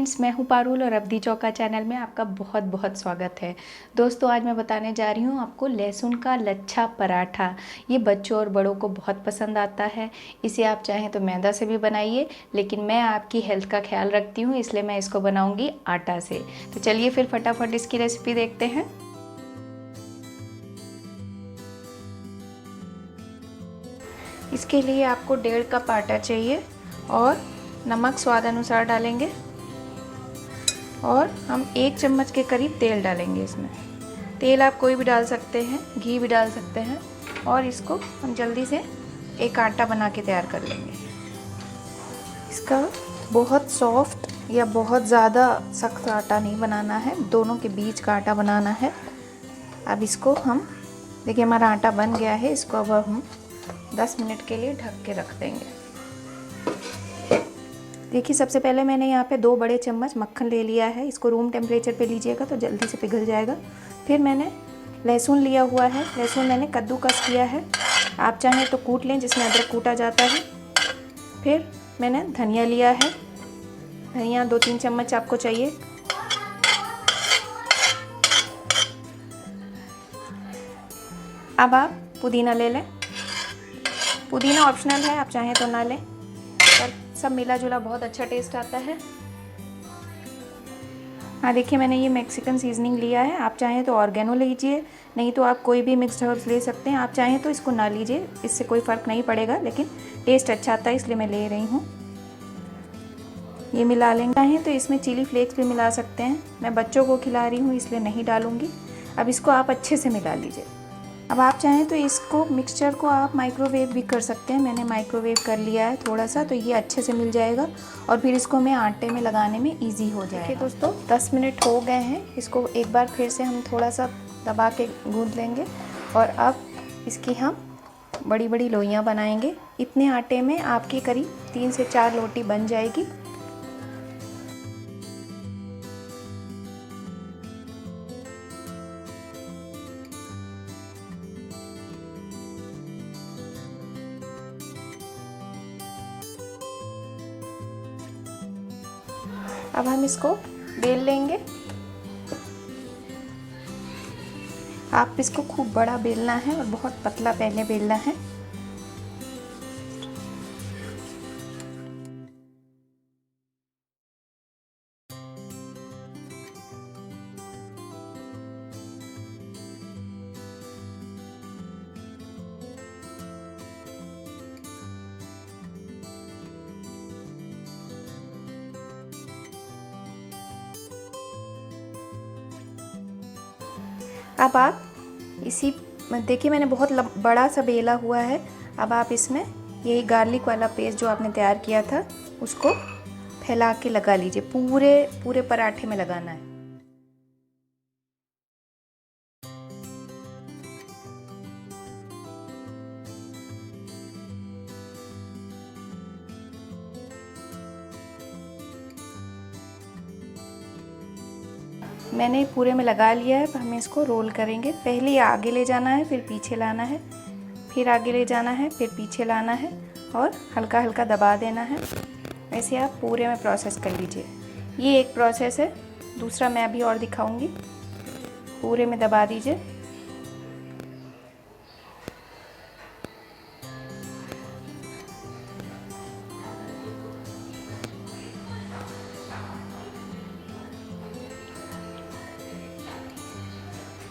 Friends, मैं हूं पारुल और अवधि चौका चैनल में आपका बहुत बहुत स्वागत है। दोस्तों, आज मैं बताने जा रही हूं आपको लहसुन का लच्छा पराठा। ये बच्चों और बड़ों को बहुत पसंद आता है। इसे आप चाहें तो मैदा से भी बनाइए, लेकिन मैं आपकी हेल्थ का ख्याल रखती हूँ, इसलिए मैं इसको बनाऊँगी आटा से। तो चलिए फिर फटाफट इसकी रेसिपी देखते हैं। इसके लिए आपको 1.5 कप आटा चाहिए और नमक स्वाद अनुसार डालेंगे और हम 1 चम्मच के करीब तेल डालेंगे। इसमें तेल आप कोई भी डाल सकते हैं, घी भी डाल सकते हैं। और इसको हम जल्दी से एक आटा बना के तैयार कर लेंगे। इसका बहुत सॉफ्ट या बहुत ज़्यादा सख्त आटा नहीं बनाना है, दोनों के बीच का आटा बनाना है। अब इसको हम देखिए हमारा आटा बन गया है। इसको अब हम 10 मिनट के लिए ढक के रख देंगे। देखिए सबसे पहले मैंने यहाँ पे 2 बड़े चम्मच मक्खन ले लिया है। इसको रूम टेम्परेचर पे लीजिएगा तो जल्दी से पिघल जाएगा। फिर मैंने लहसुन लिया हुआ है। लहसुन मैंने कद्दूकस किया है, आप चाहें तो कूट लें, जिसमें अदरक कूटा जाता है। फिर मैंने धनिया लिया है, धनिया 2-3 चम्मच आपको चाहिए। अब आप पुदीना ले लें। पुदीना ऑप्शनल है, आप चाहें तो ना लें, पर सब मिला जुला बहुत अच्छा टेस्ट आता है। हाँ देखिए मैंने ये मैक्सिकन सीजनिंग लिया है, आप चाहें तो ऑर्गेनो लीजिए, नहीं तो आप कोई भी मिक्स्ड हर्ब्स ले सकते हैं। आप चाहें तो इसको ना लीजिए, इससे कोई फ़र्क नहीं पड़ेगा, लेकिन टेस्ट अच्छा आता है इसलिए मैं ले रही हूँ। ये मिला लेंगे। चाहें तो इसमें चिली फ्लेक्स भी मिला सकते हैं, मैं बच्चों को खिला रही हूँ इसलिए नहीं डालूँगी। अब इसको आप अच्छे से मिला लीजिए। अब आप चाहें तो इसको मिक्सचर को आप माइक्रोवेव भी कर सकते हैं। मैंने माइक्रोवेव कर लिया है थोड़ा सा, तो ये अच्छे से मिल जाएगा और फिर इसको मैं आटे में लगाने में इजी हो जाएगा। देखिए दोस्तों 10 मिनट हो गए हैं। इसको एक बार फिर से हम थोड़ा सा दबा के गूंद लेंगे और अब इसकी हम बड़ी बड़ी लोइयाँ बनाएंगे। इतने आटे में आपकी करीब 3 से 4 रोटी बन जाएगी। अब हम इसको बेल लेंगे। आप इसको खूब बड़ा बेलना है और बहुत पतला पहले बेलना है। अब आप इसी देखिए मैंने बहुत बड़ा सा बेला हुआ है। अब आप इसमें यही गार्लिक वाला पेस्ट जो आपने तैयार किया था उसको फैला के लगा लीजिए। पूरे पूरे पराठे में लगाना है। मैंने पूरे में लगा लिया है। अब हमें इसको रोल करेंगे। पहले आगे ले जाना है, फिर पीछे लाना है, फिर आगे ले जाना है, फिर पीछे लाना है और हल्का हल्का दबा देना है। ऐसे आप पूरे में प्रोसेस कर लीजिए। ये एक प्रोसेस है, दूसरा मैं अभी और दिखाऊंगी। पूरे में दबा दीजिए।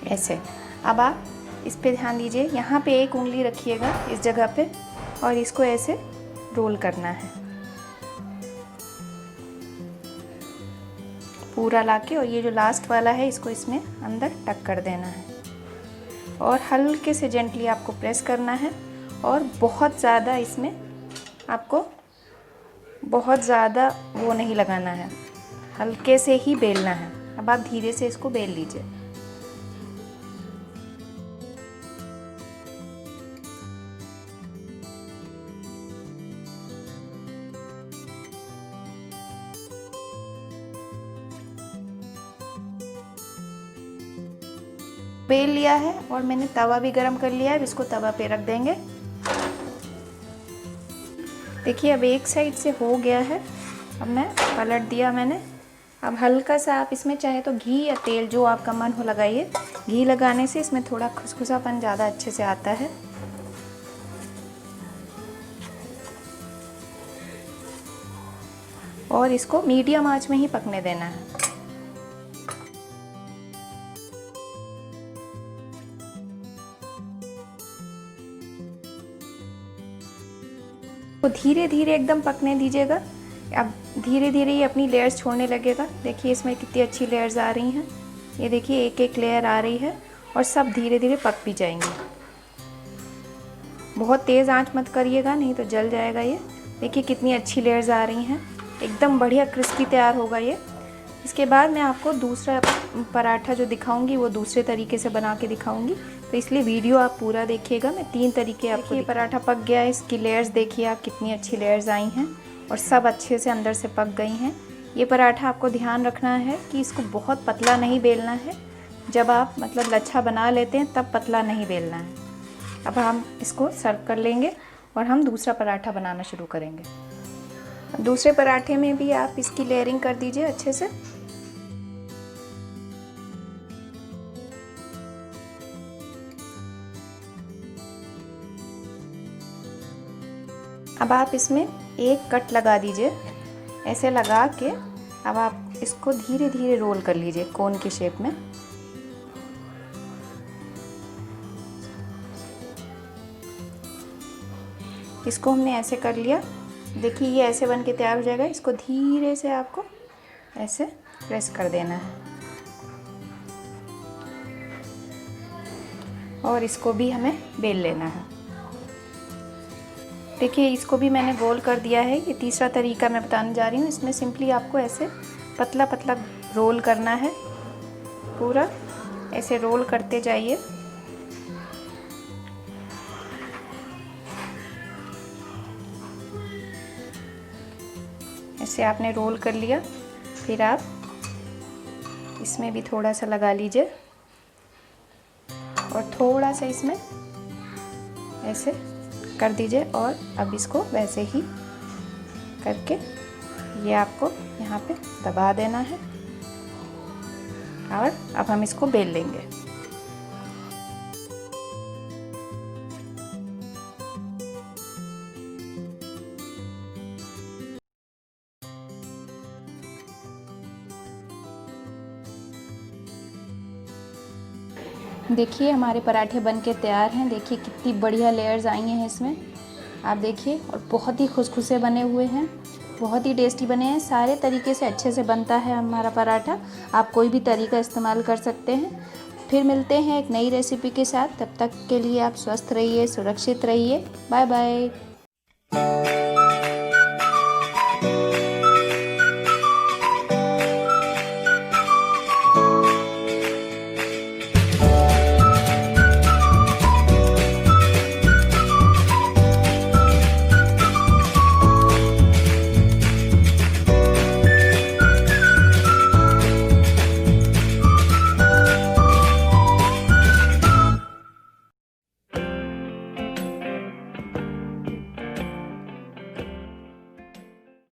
ऐसे अब आप इस पे ध्यान दीजिए, यहाँ पे एक उंगली रखिएगा इस जगह पे और इसको ऐसे रोल करना है पूरा लाके। और ये जो लास्ट वाला है इसको इसमें अंदर टक कर देना है और हल्के से जेंटली आपको प्रेस करना है। और बहुत ज़्यादा इसमें आपको बहुत ज़्यादा वो नहीं लगाना है, हल्के से ही बेलना है। अब आप धीरे से इसको बेल लीजिए। बेल लिया है और मैंने तवा भी गरम कर लिया है। इसको तवा पे रख देंगे। देखिए अब एक साइड से हो गया है। अब मैं पलट दिया मैंने। अब हल्का सा आप इसमें चाहे तो घी या तेल, जो आपका मन हो, लगाइए। घी लगाने से इसमें थोड़ा खुसखुसापन ज़्यादा अच्छे से आता है। और इसको मीडियम आंच में ही पकने देना है। तो धीरे धीरे एकदम पकने दीजिएगा। अब धीरे धीरे ये अपनी लेयर्स छोड़ने लगेगा। देखिए इसमें कितनी अच्छी लेयर्स आ रही हैं। ये देखिए एक एक लेयर आ रही है और सब धीरे धीरे पक भी जाएंगी। बहुत तेज़ आंच मत करिएगा, नहीं तो जल जाएगा ये। देखिए कितनी अच्छी लेयर्स आ रही हैं, एकदम बढ़िया क्रिस्पी तैयार होगा ये। इसके बाद मैं आपको दूसरा पराठा जो दिखाऊंगी वो दूसरे तरीके से बना के दिखाऊंगी, तो इसलिए वीडियो आप पूरा देखिएगा। मैं 3 तरीके आपको। ये पराठा पक गया है, इसकी लेयर्स देखिए आप, कितनी अच्छी लेयर्स आई हैं और सब अच्छे से अंदर से पक गई हैं। ये पराठा आपको ध्यान रखना है कि इसको बहुत पतला नहीं बेलना है। जब आप मतलब लच्छा बना लेते हैं तब पतला नहीं बेलना है। अब हम इसको सर्व कर लेंगे और हम दूसरा पराठा बनाना शुरू करेंगे। दूसरे पराठे में भी आप इसकी लेयरिंग कर दीजिए अच्छे से। अब आप इसमें एक कट लगा दीजिए। ऐसे लगा के अब आप इसको धीरे धीरे रोल कर लीजिए कोन की शेप में। इसको हमने ऐसे कर लिया। देखिए ये ऐसे बन के तैयार हो जाएगा। इसको धीरे से आपको ऐसे प्रेस कर देना है और इसको भी हमें बेल लेना है। देखिए इसको भी मैंने गोल कर दिया है। ये तीसरा तरीका मैं बताने जा रही हूँ। इसमें सिंपली आपको ऐसे पतला पतला रोल करना है, पूरा ऐसे रोल करते जाइए। ऐसे आपने रोल कर लिया, फिर आप इसमें भी थोड़ा सा लगा लीजिए और थोड़ा सा इसमें ऐसे कर दीजिए और अब इसको वैसे ही करके ये आपको यहाँ पे दबा देना है और अब हम इसको बेल लेंगे। देखिए हमारे पराठे बनके तैयार हैं। देखिए कितनी बढ़िया लेयर्स आई हैं इसमें, आप देखिए, और बहुत ही खुसखुसे बने हुए हैं, बहुत ही टेस्टी बने हैं। सारे तरीके से अच्छे से बनता है हमारा पराठा। आप कोई भी तरीका इस्तेमाल कर सकते हैं। फिर मिलते हैं एक नई रेसिपी के साथ। तब तक के लिए आप स्वस्थ रहिए, सुरक्षित रहिए। Bye bye.